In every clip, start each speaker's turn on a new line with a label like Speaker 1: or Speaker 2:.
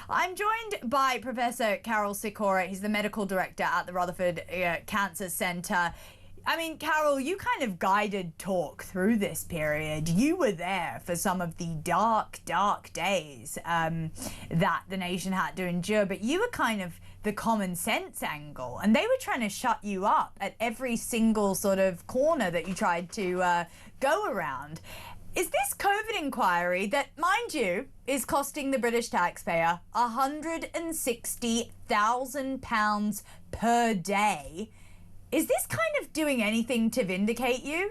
Speaker 1: I'm joined by Professor Karol Sikora. He's the medical director at the Rutherford Cancer Centre. I mean, Karol, you kind of guided talk through this period. You were there for some of the dark, dark days that the nation had to endure, but you were kind of the common sense angle, and they were trying to shut you up at every single sort of corner that you tried to go around. Is this COVID inquiry that, mind you, is costing the British taxpayer £160,000 per day, is this kind of doing anything to vindicate you?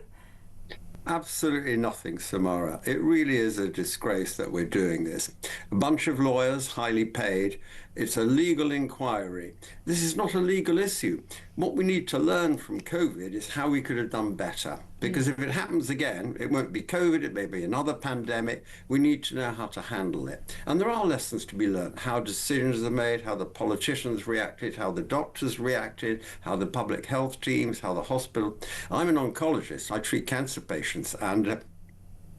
Speaker 2: Absolutely nothing, Samara. It really is a disgrace that we're doing this. A bunch of lawyers, highly paid. It's a legal inquiry. This is not a legal issue. What we need to learn from COVID is how we could have done better. Because if it happens again, it won't be COVID, it may be another pandemic. We need to know how to handle it. And there are lessons to be learned, how decisions are made, how the politicians reacted, how the doctors reacted, how the public health teams, how the hospital. I'm an oncologist. I treat cancer patients, and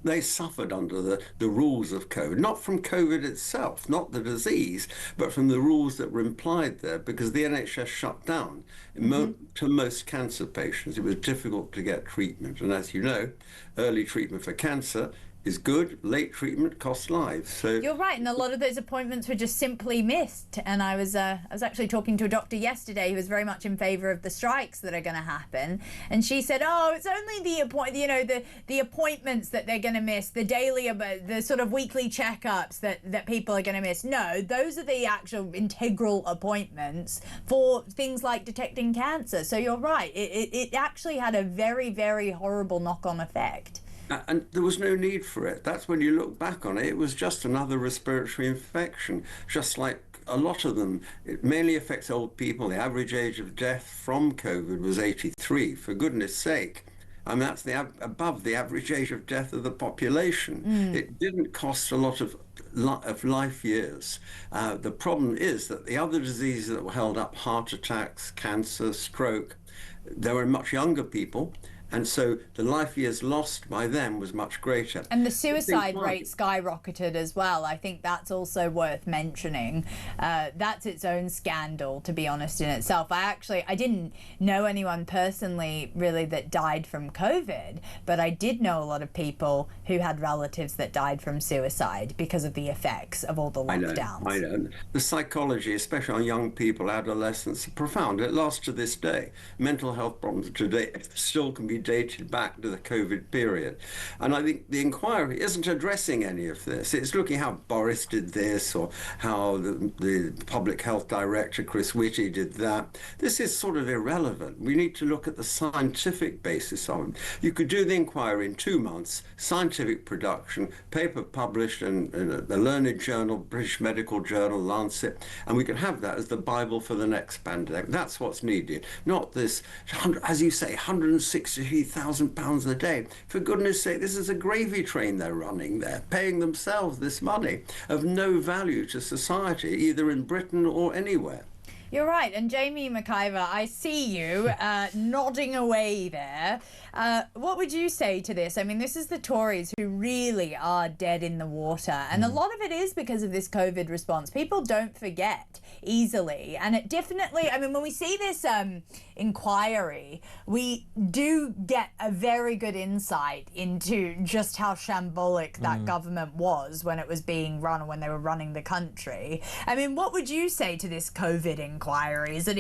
Speaker 2: they suffered under the rules of COVID, not from COVID itself, not the disease, but from the rules that were implied there, because the NHS shut down. To most cancer patients, it was difficult to get treatment. And as you know, early treatment for cancer is good, late treatment costs lives. So
Speaker 1: you're right, and a lot of those appointments were just simply missed. And I was actually talking to a doctor yesterday who was very much in favour of the strikes that are going to happen, and she said, "Oh, it's only the appointments that they're going to miss, the daily, the sort of weekly checkups that people are going to miss. No, those are the actual integral appointments for things like detecting cancer." So you're right, it actually had a very, very horrible knock-on effect.
Speaker 2: And there was no need for it. That's when you look back on it, it was just another respiratory infection, just like a lot of them. It mainly affects old people. The average age of death from COVID was 83, for goodness sake. I mean, that's above the average age of death of the population. It didn't cost a lot of life years. The problem is that the other diseases that were held up, heart attacks, cancer, stroke, they were in much younger people. And so the life years lost by them was much greater.
Speaker 1: And the suicide rate skyrocketed as well. I think that's also worth mentioning. That's its own scandal, to be honest, in itself. I didn't know anyone personally really that died from COVID, but I did know a lot of people who had relatives that died from suicide because of the effects of all the lockdowns.
Speaker 2: I know. The psychology, especially on young people, adolescents, is profound. It lasts to this day. Mental health problems today still can be dated back to the COVID period. And I think the inquiry isn't addressing any of this. It's looking how Boris did this, or how the public health director, Chris Whitty, did that. This is sort of irrelevant. We need to look at the scientific basis of it. You could do the inquiry in 2 months, scientific production, paper published in the learned journal, British Medical Journal, Lancet, and we could have that as the Bible for the next pandemic. That's what's needed, not this, as you say, £160,000 a day. For goodness sake, this is a gravy train they're running there, paying themselves this money of no value to society, either in Britain or anywhere.
Speaker 1: You're right. And Jamie McIver, I see you nodding away there. What would you say to this? I mean, this is the Tories who really are dead in the water. And a lot of it is because of this COVID response. People don't forget easily. And it definitely, I mean, when we see this inquiry, we do get a very good insight into just how shambolic that government was when it was being run, or when they were running the country. I mean, what would you say to this COVID inquiry? Is it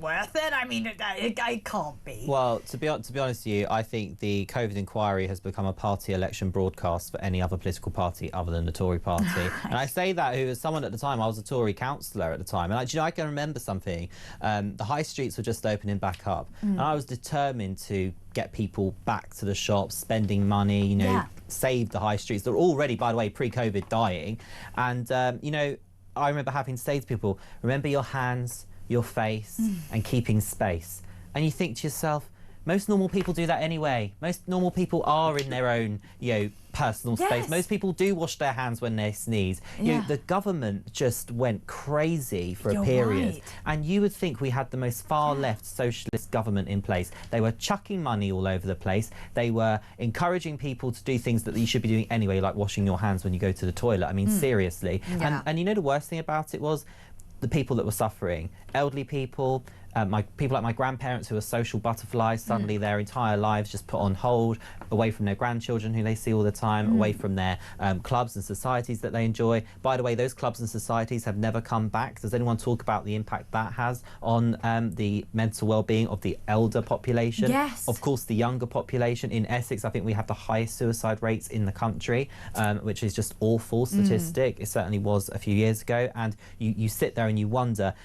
Speaker 1: worth it? I mean, it can't be.
Speaker 3: Well, to be honest with you, I think the COVID inquiry has become a party election broadcast for any other political party other than the Tory party. And I say that as someone at the time, I was a Tory councillor at the time, and I can remember something. The high streets were just opening back up, and I was determined to get people back to the shops, spending money, save the high streets. They're already, by the way, pre-COVID dying. And, I remember having to say to people, remember your hands, your face, and keeping space. And you think to yourself, most normal people do that anyway. Most normal people are in their own, personal space. Most people do wash their hands when they sneeze. The government just went crazy for a period.
Speaker 1: Right.
Speaker 3: And you would think we had the most far-left socialist government in place. They were chucking money all over the place. They were encouraging people to do things that you should be doing anyway, like washing your hands when you go to the toilet. I mean, seriously.
Speaker 1: Yeah.
Speaker 3: And the worst thing about it was the people that were suffering. Elderly people, people like my grandparents who are social butterflies, suddenly their entire lives just put on hold, away from their grandchildren who they see all the time, away from their clubs and societies that they enjoy. By the way, those clubs and societies have never come back. Does anyone talk about the impact that has on the mental well-being of the elder population?
Speaker 1: Yes.
Speaker 3: Of course, the younger population. In Essex, I think we have the highest suicide rates in the country, which is just awful statistic. It certainly was a few years ago. And you sit there and you wonder,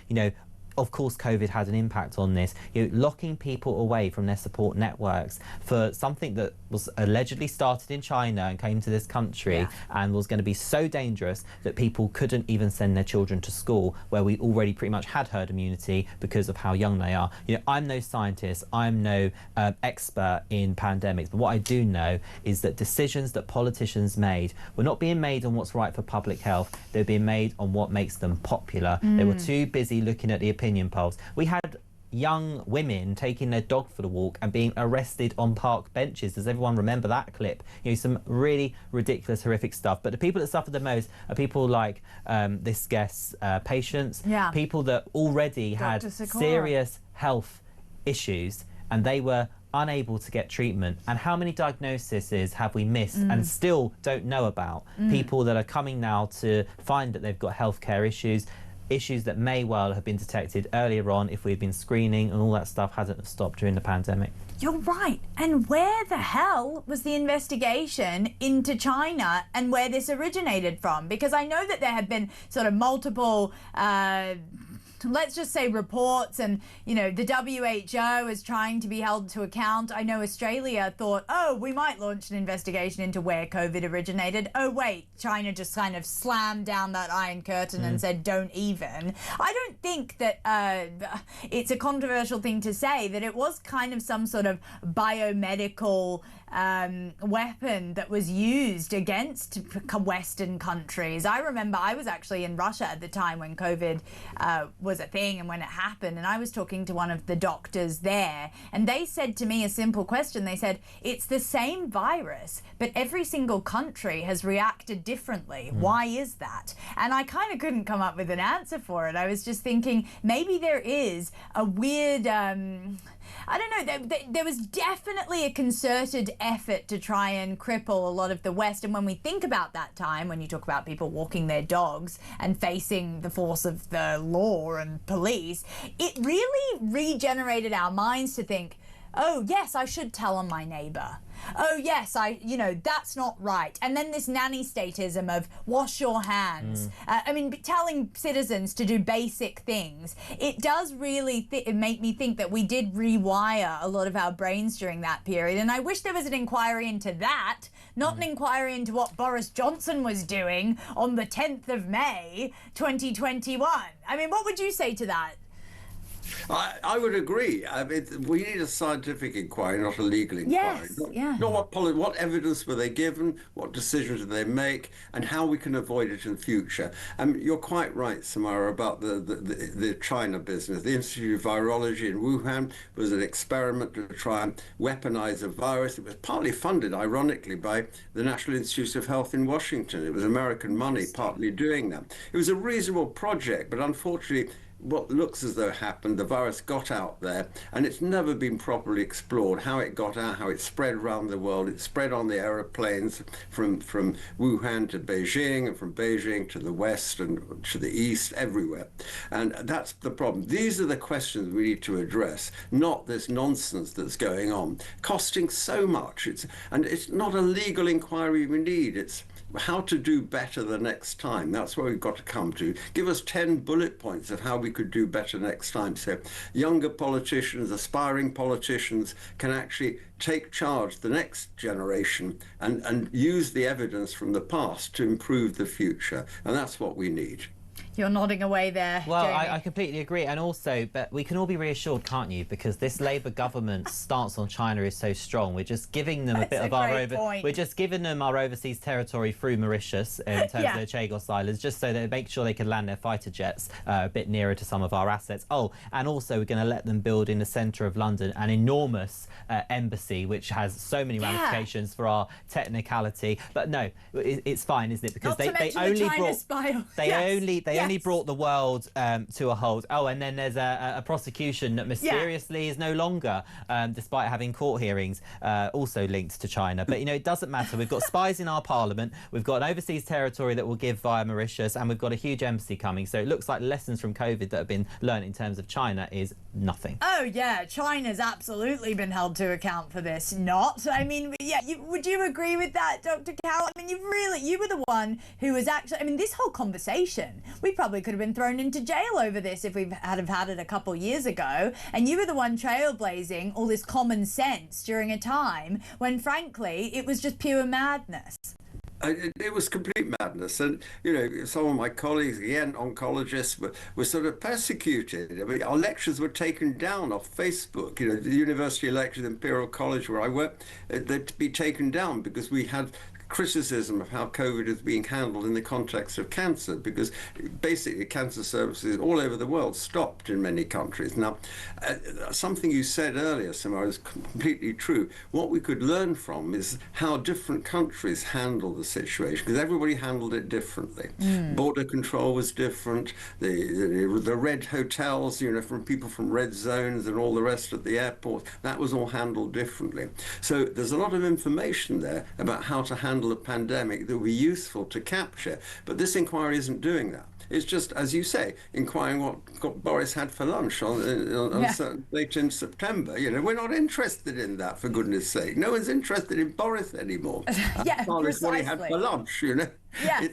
Speaker 3: of course, COVID had an impact on this. Locking people away from their support networks for something that was allegedly started in China and came to this country and was going to be so dangerous that people couldn't even send their children to school, where we already pretty much had herd immunity because of how young they are. I'm no scientist, I'm no expert in pandemics, but what I do know is that decisions that politicians made were not being made on what's right for public health. They were being made on what makes them popular. They were too busy looking at the opinion polls. We had young women taking their dog for the walk and being arrested on park benches. Does everyone remember that clip? Some really ridiculous, horrific stuff. But the people that suffer the most are people like this guest's patients, people that already had serious health issues and they were unable to get treatment. And how many diagnoses have we missed and still don't know about? People that are coming now to find that they've got healthcare issues that may well have been detected earlier on if we'd been screening and all that stuff hasn't stopped during the pandemic.
Speaker 1: You're right. And where the hell was the investigation into China and where this originated from? Because I know that there have been sort of multiple let's just say reports, and the WHO is trying to be held to account. I know Australia thought, oh, we might launch an investigation into where COVID originated. Oh wait, China just kind of slammed down that iron curtain and said don't even. I don't think that it's a controversial thing to say that it was kind of some sort of biomedical weapon that was used against Western countries. I remember I was actually in Russia at the time when COVID was a thing and when it happened, and I was talking to one of the doctors there, and they said to me a simple question. They said, it's the same virus, but every single country has reacted differently. Why is that? And I kind of couldn't come up with an answer for it. I was just thinking maybe there is a weird I don't know, there was definitely a concerted effort to try and cripple a lot of the West. And when we think about that time, when you talk about people walking their dogs and facing the force of the law and police, it really regenerated our minds to think, oh, yes, I should tell on my neighbour. Oh, yes, that's not right. And then this nanny statism of wash your hands. Telling citizens to do basic things. It does really make me think that we did rewire a lot of our brains during that period. And I wish there was an inquiry into that, not an inquiry into what Boris Johnson was doing on the 10th of May, 2021. What would you say to that?
Speaker 2: I would agree. We need a scientific inquiry, not a legal inquiry.
Speaker 1: Yes,
Speaker 2: Not what evidence were they given, what decisions did they make, and how we can avoid it in future. You're quite right, Samara, about the China business. The Institute of Virology in Wuhan was an experiment to try and weaponize a virus. It was partly funded, ironically, by the National Institutes of Health in Washington. It was American money partly doing that. It was a reasonable project, but unfortunately, what looks as though happened, the virus got out there, and it's never been properly explored how it got out, how it spread around the world. It spread on the aeroplanes from Wuhan to Beijing, and from Beijing to the west and to the east, everywhere. And that's the problem. These are the questions we need to address, not this nonsense that's going on, costing so much. It's not a legal inquiry we need. It's how to do better the next time. That's where we've got to come to. Give us 10 bullet points of how we could do better next time. So younger politicians, aspiring politicians can actually take charge the next generation and use the evidence from the past to improve the future. And that's what we need.
Speaker 1: You're nodding away there,
Speaker 3: Well,
Speaker 1: Jamie.
Speaker 3: I completely agree. And also, but we can all be reassured, can't you? Because this Labour government's stance on China is so strong. We're just giving them a bit of we're just giving them our overseas territory through Mauritius in terms of the Chagos Islands, just so they make sure they can land their fighter jets a bit nearer to some of our assets. Oh, and also we're going to let them build in the centre of London an enormous embassy, which has so many ramifications for our technicality. But no, it's fine, isn't it? Because they only brought the world to a halt. Oh, and then there's a prosecution that mysteriously is no longer, despite having court hearings, also linked to China. But, you know, it doesn't matter. We've got spies in our parliament. We've got an overseas territory that we'll give via Mauritius, and we've got a huge embassy coming. So it looks like lessons from COVID that have been learned in terms of China is nothing.
Speaker 1: Oh, yeah. China's absolutely been held to account for this. Not. I mean, yeah, would you agree with that, Dr. Karol? I mean, you were the one who was actually, I mean, this whole conversation, we probably could have been thrown into jail over this if we had it a couple years ago. And you were the one trailblazing all this common sense during a time when, frankly, it was just pure madness.
Speaker 2: It was complete madness. And, you know, some of my colleagues, again, oncologists, were sort of persecuted. I mean, our lectures were taken down off Facebook. You know, the university lectures, Imperial College, where I worked, they'd be taken down because we had criticism of how COVID is being handled in the context of cancer, because basically cancer services all over the world stopped in many countries. Now, something you said earlier, Samara, is completely true. What we could learn from is how different countries handle the situation, because everybody handled it differently. Border control was different. The red hotels, you know, from people from red zones and all the rest at the airport, that was all handled differently. So there's a lot of information there about how to handle a pandemic that will be useful to capture, but this inquiry isn't doing that. It's just, as you say, inquiring what Boris had for lunch on a certain date in September. You know, we're not interested in that, for goodness sake. No one's interested in Boris anymore.
Speaker 1: Yeah, precisely.
Speaker 2: What he had for lunch, you know.
Speaker 1: Yeah.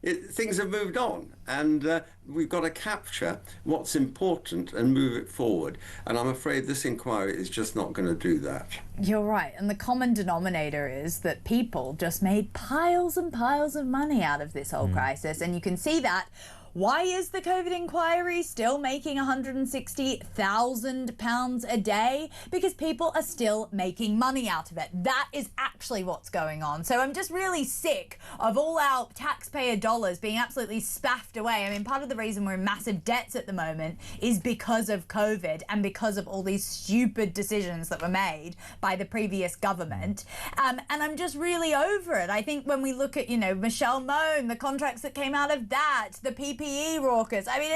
Speaker 2: Things have moved on, and we've got to capture what's important and move it forward. And I'm afraid this inquiry is just not going to do that.
Speaker 1: You're right. And the common denominator is that people just made piles and piles of money out of this whole crisis. And you can see that. Why is the COVID inquiry still making £160,000 a day? Because people are still making money out of it. That is actually what's going on. So I'm just really sick of all our taxpayer dollars being absolutely spaffed away. I mean, part of the reason we're in massive debts at the moment is because of COVID and because of all these stupid decisions that were made by the previous government. And I'm just really over it. I think when we look at, you know, Michelle Mone, the contracts that came out of that, the PPE raucous. I mean,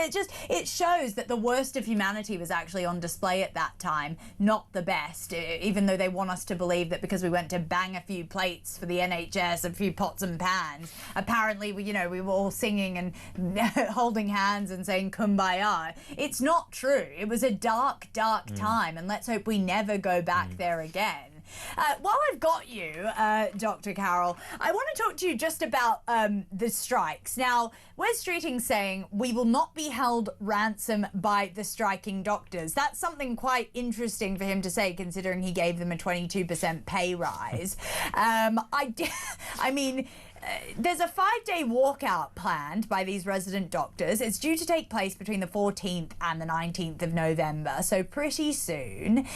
Speaker 1: it shows that the worst of humanity was actually on display at that time, not the best, even though they want us to believe that because we went to bang a few plates for the NHS, a few pots and pans, apparently we were all singing and holding hands and saying kumbaya. It's not true. It was a dark, dark time, and let's hope we never go back there again. While I've got you, Dr. Karol, I want to talk to you just about the strikes. Now, Wes Streeting's saying we will not be held ransom by the striking doctors. That's something quite interesting for him to say, considering he gave them a 22% pay rise. I mean, there's a 5-day walkout planned by these resident doctors. It's due to take place between the 14th and the 19th of November, so pretty soon.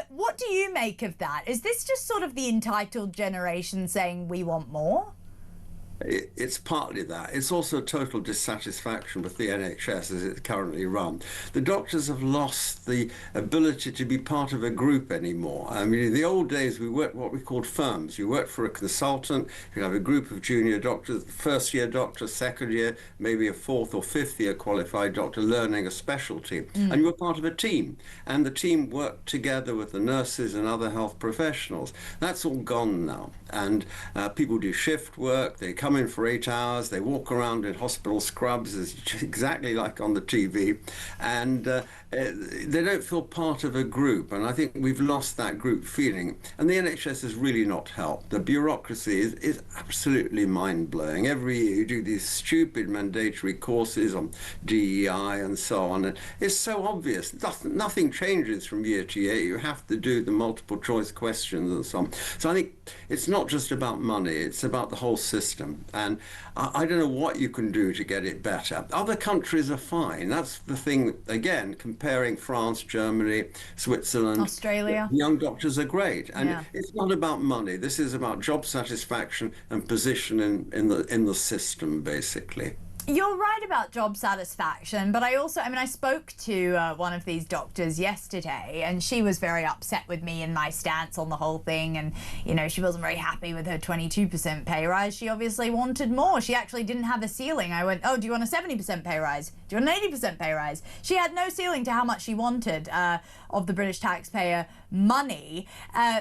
Speaker 1: What do you make of that? Is this just sort of the entitled generation saying we want more?
Speaker 2: It's partly that. It's also total dissatisfaction with the NHS as it's currently run. The doctors have lost the ability to be part of a group anymore. I mean, in the old days, we worked what we called firms. You worked for a consultant, you have a group of junior doctors, first-year doctor, second year, maybe a fourth or fifth-year qualified doctor learning a specialty. And you were part of a team. And the team worked together with the nurses and other health professionals. That's all gone now. And people do shift work, they come in for 8 hours, they walk around in hospital scrubs, exactly like on the TV, and they don't feel part of a group. And I think we've lost that group feeling. And the NHS has really not helped. The bureaucracy is absolutely mind-blowing. Every year you do these stupid mandatory courses on DEI and so on. And it's so obvious. Nothing changes from year to year. You have to do the multiple choice questions and so on. So I think it's not just about money, it's about the whole system. And I don't know what you can do to get it better. Other countries are fine. That's the thing, again, comparing France, Germany, Switzerland.
Speaker 1: Australia.
Speaker 2: Young doctors are great. And
Speaker 1: Yeah.
Speaker 2: it's not about money. This is about job satisfaction and position in the system, basically.
Speaker 1: You're right about job satisfaction, but I spoke to one of these doctors yesterday, and she was very upset with me and my stance on the whole thing, and, you know, she wasn't very happy with her 22% pay rise. She obviously wanted more. She actually didn't have a ceiling. I went, oh, do you want a 70% pay rise? Do you want an 80% pay rise? She had no ceiling to how much she wanted of the British taxpayer money,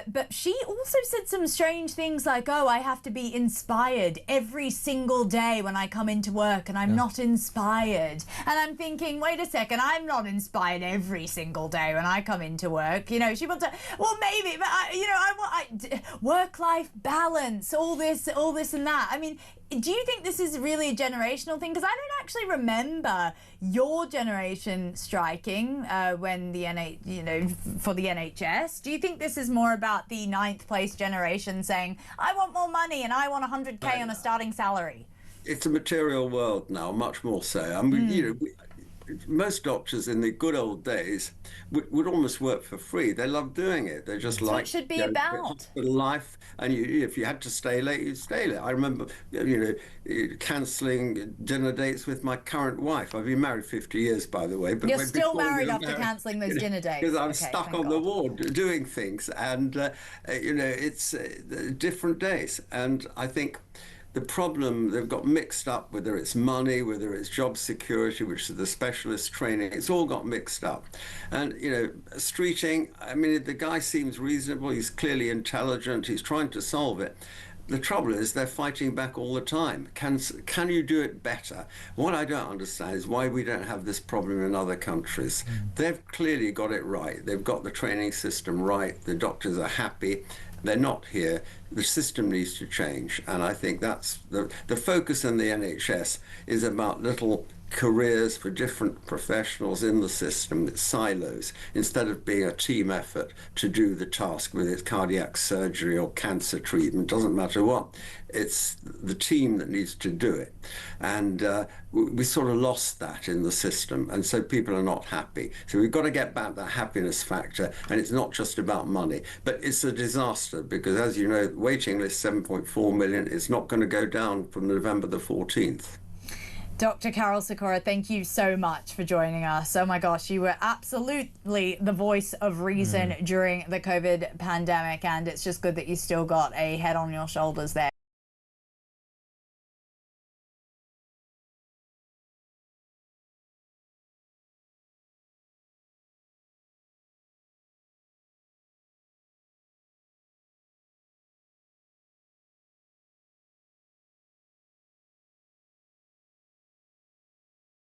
Speaker 1: but she also said some strange things like, oh, I have to be inspired every single day when I come into work, and I'm not inspired. And I'm thinking, wait a second, I'm not inspired every single day when I come into work. You know, she wants to, well, maybe, but I want work-life balance, all this and that. I mean, do you think this is really a generational thing? Because I don't actually remember your generation striking when for the NHS. Do you think this is more about the 9th place generation saying, I want more money and I want 100K on a starting salary?
Speaker 2: It's a material world now, much more so. I mean, most doctors in the good old days would almost work for free. They love doing it. They just like
Speaker 1: it should be about
Speaker 2: hospital life. And if you had to stay late, you'd stay late. I remember, cancelling dinner dates with my current wife. I've been married 50 years, by the way. But
Speaker 1: you're still married after cancelling those dinner dates.
Speaker 2: Because I'm stuck on the ward doing things, and it's different days. And I think the problem, they've got mixed up, whether it's money, whether it's job security, which is the specialist training, it's all got mixed up. And, streeting, I mean, the guy seems reasonable, he's clearly intelligent, he's trying to solve it. The trouble is they're fighting back all the time. Can you do it better? What I don't understand is why we don't have this problem in other countries. They've clearly got it right. They've got the training system right. The doctors are happy. They're not here. The system needs to change. And I think that's the focus in the NHS is about little careers for different professionals in the system, it's silos, instead of being a team effort to do the task, whether it's cardiac surgery or cancer treatment, doesn't matter what. It's the team that needs to do it. And we sort of lost that in the system, and so people are not happy. So we've got to get back that happiness factor, and it's not just about money. But it's a disaster because, as you know, waiting list 7.4 million is not going to go down from November the 14th.
Speaker 1: Dr. Karol Sikora, thank you so much for joining us. Oh my gosh, you were absolutely the voice of reason during the COVID pandemic, and it's just good that you still got a head on your shoulders there.